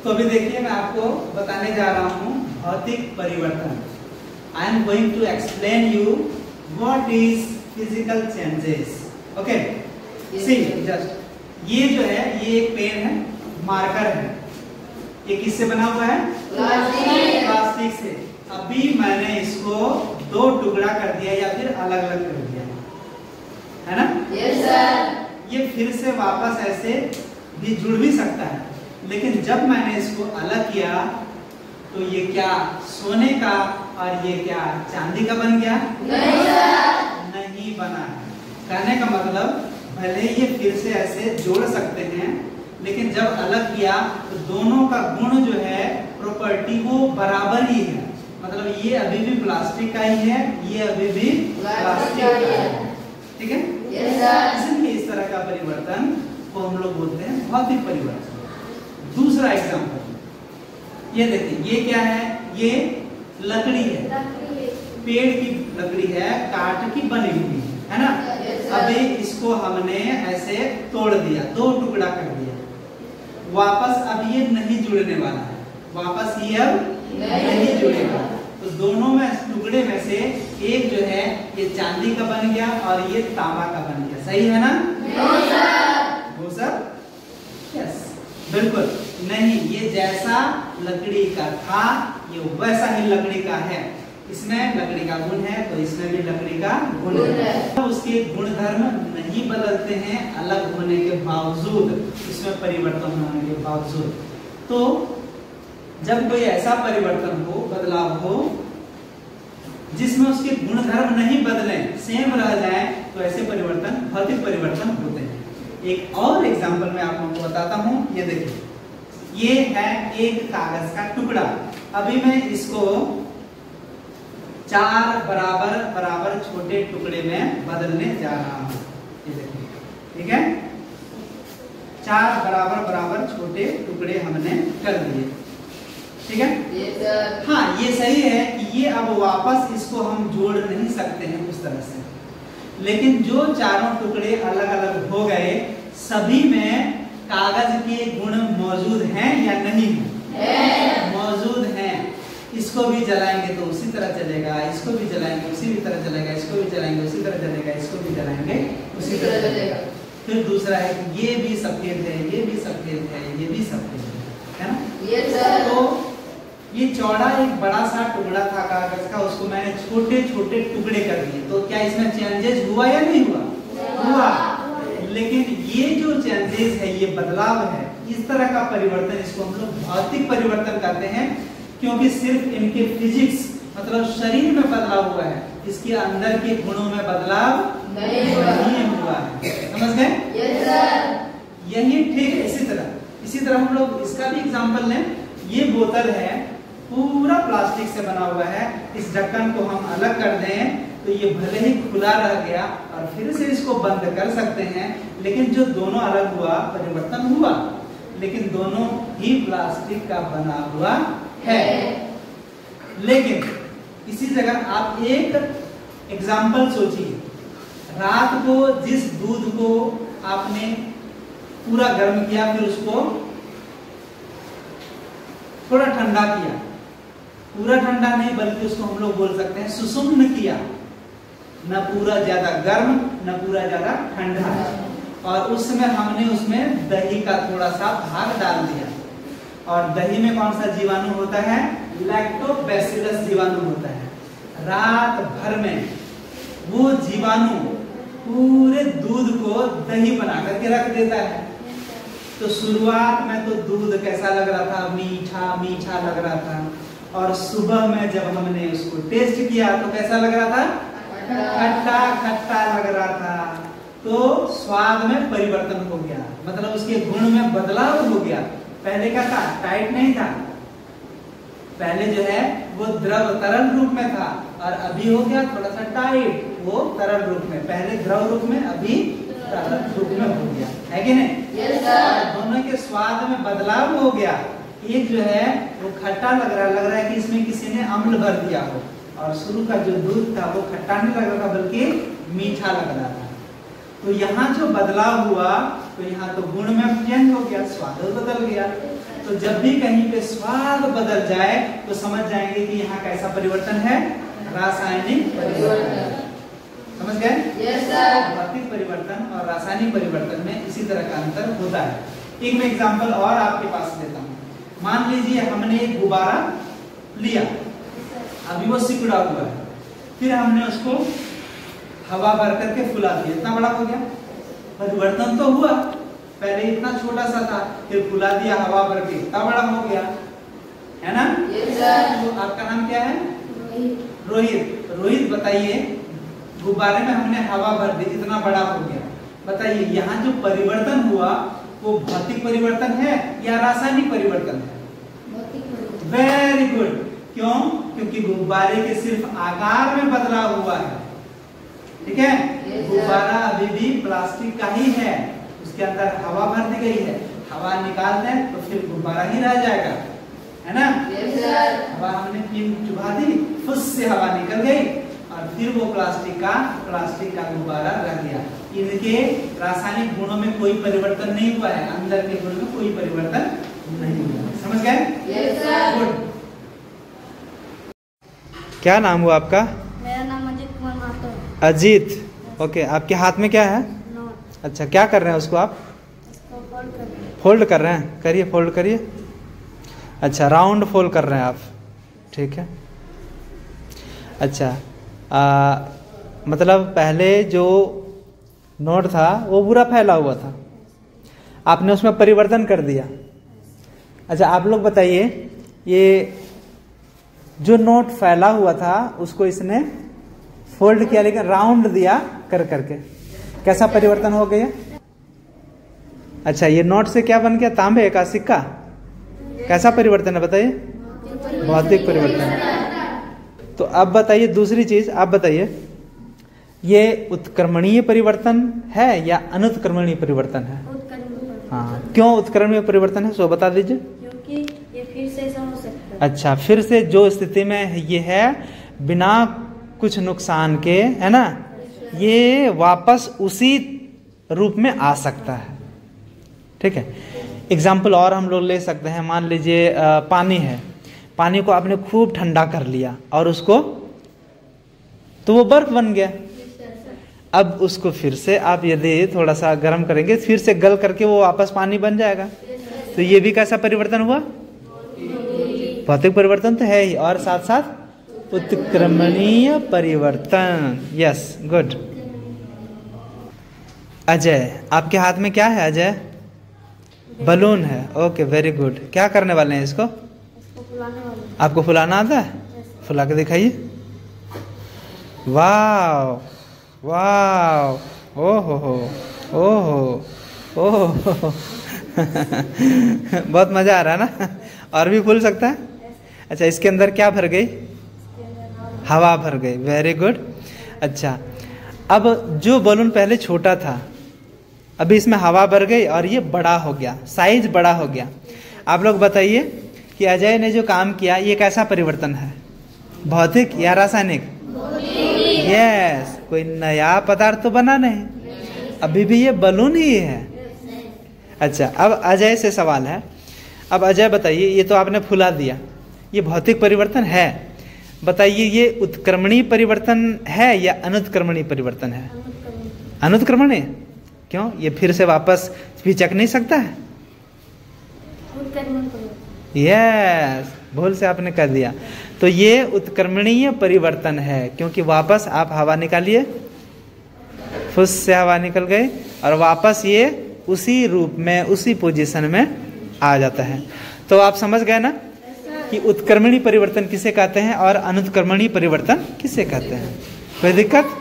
तो अभी देखिए मैं आपको बताने जा रहा हूँ भौतिक परिवर्तन। I am going to explain you what is physical changes. Okay, see just ये जो है ये एक पेन है, मार्कर है, ये किससे बना हुआ है? प्लास्टिक से। अभी मैंने इसको दो टुकड़ा कर दिया या फिर अलग अलग कर दिया, है ना? Yes sir. ये फिर से वापस ऐसे भी जुड़ भी सकता है, लेकिन जब मैंने इसको अलग किया तो ये क्या सोने का और ये क्या चांदी का बन गया? नहीं सर, नहीं बना है। कहने का मतलब भले ये फिर से ऐसे जोड़ सकते हैं, लेकिन जब अलग किया तो दोनों का गुण जो है, प्रॉपर्टी वो बराबर ही है। मतलब ये अभी भी प्लास्टिक का ही है, ये अभी भी प्लास्टिक का है। ठीक है? Yes sir. इसलिए इस तरह का परिवर्तन को हम लोग बोलते हैं भौतिक परिवर्तन। दूसरा एग्जाम्पल ये देखिए, ये क्या है? ये लकड़ी है, पेड़ की लकड़ी है, काट की बनी हुई है ना? अभी इसको हमने ऐसे तोड़ दिया, दो टुकड़ा कर दिया, वापस अब ये नहीं जुड़ने वाला है, वापस ये अब नहीं जुड़ेगा। तो दोनों में टुकड़े में से एक जो है ये चांदी का बन गया और ये तांबा का बन गया। सही है ना? वो सब यस, बिल्कुल नहीं। ये जैसा लकड़ी का था ये वैसा ही लकड़ी का है। इसमें लकड़ी का गुण है तो इसमें भी लकड़ी का गुण है। तो उसके गुणधर्म नहीं बदलते हैं अलग होने के बावजूद, इसमें परिवर्तन होने के बावजूद। तो जब कोई ऐसा परिवर्तन हो, बदलाव हो, जिसमें उसके गुणधर्म नहीं बदले, सेम रह जाए, तो ऐसे परिवर्तन भौतिक परिवर्तन होते हैं। एक और एग्जांपल मैं आप लोगों को बताता हूं। ये देखिए, ये है एक कागज का टुकड़ा। अभी मैं इसको 4 बराबर बराबर छोटे टुकड़े में बदलने जा रहा हूं। ये देखिए, ठीक है? 4 बराबर बराबर छोटे टुकड़े हमने कर दिए, ठीक है? Yes sir. हाँ, ये सही है कि ये अब वापस इसको हम जोड़ नहीं सकते हैं उस तरह से, लेकिन जो चारों टुकड़े अलग अलग हो गए, सभी में कागज के गुण मौजूद हैं या नहीं है? मौजूद हैं। इसको भी जलाएंगे तो उसी तरह चलेगा, इसको भी जलाएंगे उसी तरह चलेगा, इसको भी जलाएंगे उसी तरह चलेगा, इसको भी जलाएंगे उसी तरह चलेगा। फिर दूसरा है कि ये भी सफेद है, ये भी सफेद है, ये भी सफेद है ना? Yes sir. तो ये चौड़ा एक बड़ा सा टुकड़ा था कागज का, उसको मैंने छोटे छोटे टुकड़े कर दिए। तो क्या इसमें चेंजेस हुआ या नहीं हुआ? हुआ। लेकिन ये जो चेंजेस है, ये बदलाव है, इस तरह का परिवर्तन, इसको हम लोग भौतिक परिवर्तन कहते हैं, क्योंकि सिर्फ इनके फिजिक्स मतलब शरीर में बदलाव हुआ है, इसके अंदर के गुणों में बदलाव नहीं हुआ है। समझ गए? Yes sir. यही ठीक इसी तरह हम लोग इसका भी एग्जांपल लें। ये बोतल है, पूरा प्लास्टिक से बना हुआ है। इस ढक्कन को हम अलग कर दें तो ये भले ही खुला रह गया और फिर से इसको बंद कर सकते हैं, लेकिन जो दोनों अलग हुआ, परिवर्तन हुआ, लेकिन दोनों ही प्लास्टिक का बना हुआ है। लेकिन इसी जगह आप एक एग्जाम्पल सोचिए, रात को जिस दूध को आपने पूरा गर्म किया, फिर उसको थोड़ा ठंडा किया, पूरा ठंडा नहीं बल्कि उसको हम लोग बोल सकते हैं सुसुम्न किया, न पूरा ज्यादा गर्म न पूरा ज्यादा ठंडा, और उस समय हमने उसमें दही का थोड़ा सा भाग डाल दिया। और दही में कौन सा जीवाणु होता है? लैक्टोबैसिलस जीवाणु होता है। रात भर में वो जीवाणु पूरे दूध को दही बना करके रख देता है। तो शुरुआत में तो दूध कैसा लग रहा था? मीठा मीठा लग रहा था, और सुबह में जब हमने उसको टेस्ट किया तो कैसा लग रहा था? खट्टा खट्टा लग रहा था। तो स्वाद में परिवर्तन हो गया, मतलब उसके गुण में बदलाव हो गया। पहले क्या था? टाइट नहीं था, पहले जो है वो द्रव तरल रूप में था, और अभी हो गया थोड़ा सा टाइट, वो तरल रूप में, पहले द्रव रूप में, अभी तरल रूप में हो गया, है कि नहीं? Yes sir. दोनों के स्वाद में बदलाव हो गया। एक जो है वो खट्टा लग रहा है कि इसमें किसी ने अम्ल भर दिया हो, और शुरू का जो दूध था वो खट्टा नहीं लग रहा था बल्कि मीठा लग रहा था। तो यहाँ जो बदलाव हुआ तो यहाँ तो गुण में चेंज हो गया, स्वाद बदल गया। तो जब भी कहीं पे स्वाद बदल जाए तो समझ जाएंगे कि यहाँ कैसा परिवर्तन है, रासायनिक परिवर्तन। समझ गए? Yes sir. भौतिक परिवर्तन और रासायनिक परिवर्तन में इसी तरह का अंतर होता है। एक मैं एग्जांपल और आपके पास लेता हूँ। मान लीजिए हमने एक गुब्बारा लिया, अभी वो सिकुड़ा हुआ है, फिर हमने उसको हवा भर करके फुला दिया, इतना बड़ा हो गया। परिवर्तन तो हुआ, पहले इतना छोटा सा था, फिर फुला दिया हवा भर के, इतना बड़ा हो गया, है ना? Yes sir. तो आपका नाम क्या है? रोहित। रोहित बताइए, गुब्बारे में हमने हवा भर दी, इतना बड़ा हो गया, बताइए यहाँ जो परिवर्तन हुआ वो भौतिक परिवर्तन है या रासायनिक परिवर्तन है? Very good. क्यों? क्योंकि गुब्बारे के सिर्फ आकार में बदलाव हुआ है, ठीक है? गुब्बारा अभी भी प्लास्टिक का ही है, उसके अंदर हवा भर दी गई है, हवा निकाल दें तो फिर गुब्बारा ही रह जाएगा, है ना? हवा हमने पिन चुभा दी, फुस से हवा निकल गई और फिर वो प्लास्टिक का गुब्बारा रह गया। इनके रासायनिक गुणों में कोई परिवर्तन नहीं हुआ है, अंदर के गुणों में कोई परिवर्तन नहीं हुआ। समझ गए? Yes sir. गुड। क्या नाम हुआ आपका? मेरा नाम अजीत कुमार महतो है। अजीत। ओके, आपके हाथ में क्या है? नोट। अच्छा, क्या कर रहे हैं उसको आप? इसको फोल्ड कर रहे हैं। फोल्ड कर रहे हैं, करिए, फोल्ड करिए। अच्छा, राउंड फोल्ड कर रहे हैं आप, ठीक है। अच्छा, मतलब पहले जो नोट था वो पूरा फैला हुआ था, आपने उसमें परिवर्तन कर दिया। अच्छा, आप लोग बताइए, ये जो नोट फैला हुआ था उसको इसने फोल्ड किया, लेकिन राउंड दिया कर करके, कैसा परिवर्तन हो गया? अच्छा, ये नोट से क्या बन गया? तांबे का सिक्का। कैसा परिवर्तन है बताइए? भौतिक परिवर्तन। तो अब बताइए दूसरी चीज, आप बताइए, ये उत्क्रमणीय परिवर्तन है या अनुत्क्रमणीय परिवर्तन है? हाँ, क्यों उत्क्रमणीय परिवर्तन है, सो बता दीजिए। क्योंकि ये फिर से ऐसा हो सकता है। अच्छा, फिर से जो स्थिति में ये है, बिना कुछ नुकसान के, है ना, ये वापस उसी रूप में आ सकता है, ठीक है। एग्जाम्पल और हम लोग ले सकते हैं। मान लीजिए पानी है, पानी को आपने खूब ठंडा कर लिया और उसको, तो वो बर्फ बन गया। अब उसको फिर से आप यदि थोड़ा सा गर्म करेंगे, फिर से गल करके वो वापस पानी बन जाएगा। तो ये भी कैसा परिवर्तन हुआ? भौतिक परिवर्तन तो है ही, और साथ साथ उत्क्रमणीय परिवर्तन। Yes, good. अजय, आपके हाथ में क्या है अजय? बलून है। Okay, very good. क्या करने वाले हैं इसको? इसको फुलाने वाले हैं। आपको फुलाना आता है? फुला के दिखाइए। वाह वाह, ओहो ओहो ओहो बहुत मजा आ रहा है ना? और भी फूल सकता है? अच्छा, इसके अंदर क्या भर गई? हवा भर गई। Very good. अच्छा, अब जो बलून पहले छोटा था, अभी इसमें हवा भर गई और ये बड़ा हो गया, साइज बड़ा हो गया। आप लोग बताइए कि अजय ने जो काम किया, ये कैसा परिवर्तन है? भौतिक या रासायनिक? यस, कोई नया पदार्थ तो बना नहीं, अभी भी ये बलून ही है। अच्छा, अब अजय से सवाल है। अब अजय बताइए, ये तो आपने फुला दिया, ये भौतिक परिवर्तन है, बताइए ये उत्क्रमणीय परिवर्तन है या अनुत्क्रमणीय परिवर्तन है? अनुत्क्रमणीय। क्यों? ये फिर से वापस पिचक नहीं सकता है? यस, भूल से आपने कर दिया। तो ये उत्क्रमणीय परिवर्तन है, क्योंकि वापस आप हवा निकालिए, फुस से हवा निकल गई और वापस ये उसी रूप में, उसी पोजीशन में आ जाता है। तो आप समझ गए ना कि उत्क्रमणीय परिवर्तन किसे कहते हैं और अनुत्क्रमणीय परिवर्तन किसे कहते हैं? कोई दिक्कत?